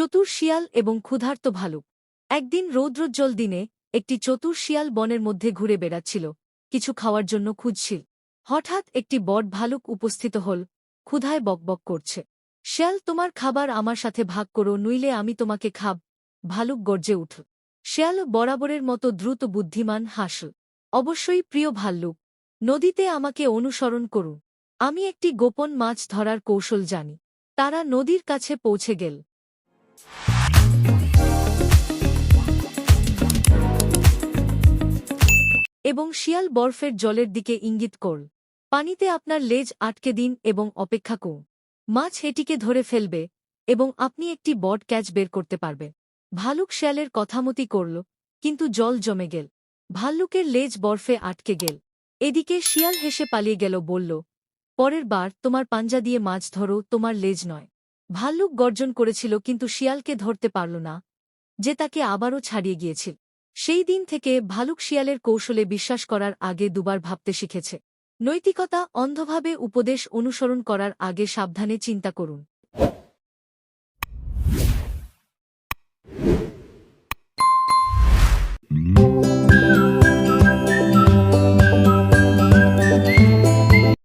চতুর শিয়াল এবং ক্ষুধার্ত ভালুক। একদিন রৌদ্রোজ্জ্বল দিনে একটি চতুর শিয়াল বনের মধ্যে ঘুরে বেড়াচ্ছিল, কিছু খাওয়ার জন্য খুঁজছিল। হঠাৎ একটি বট ভালুক উপস্থিত হল, ক্ষুধায় বকবক করছে। শিয়াল, তোমার খাবার আমার সাথে ভাগ করো, নইলে আমি তোমাকে খাব। ভালুক গর্জে উঠল। শিয়াল বরাবরের মতো দ্রুত বুদ্ধিমান হাসল। অবশ্যই প্রিয় ভাল্লুক, নদীতে আমাকে অনুসরণ করুন। আমি একটি গোপন মাছ ধরার কৌশল জানি। তারা নদীর কাছে পৌঁছে গেল। এবং শিয়াল বরফের জলের দিকে ইঙ্গিত করল। পানিতে আপনার লেজ আটকে দিন এবং অপেক্ষা করুন। মাছ এটিকে ধরে ফেলবে এবং আপনি একটি বট ক্যাচ বের করতে পারবে। ভালুক শিয়ালের কথামতি করল, কিন্তু জল জমে গেল। ভাল্লুকের লেজ বরফে আটকে গেল। এদিকে শিয়াল হেসে পালিয়ে গেল, বলল, পরের বার তোমার পাঞ্জা দিয়ে মাছ ধরো, তোমার লেজ নয়। ভাল্লুক গর্জন করেছিল, কিন্তু শিয়ালকে ধরতে পারল না, যে তাকে আবারও ছাড়িয়ে গিয়েছিল। সেই দিন থেকে ভালুক শিয়ালের কৌশলে বিশ্বাস করার আগে দুবার ভাবতে শিখেছে। নৈতিকতা: অন্ধভাবে উপদেশ অনুসরণ করার আগে সাবধানে চিন্তা করুন।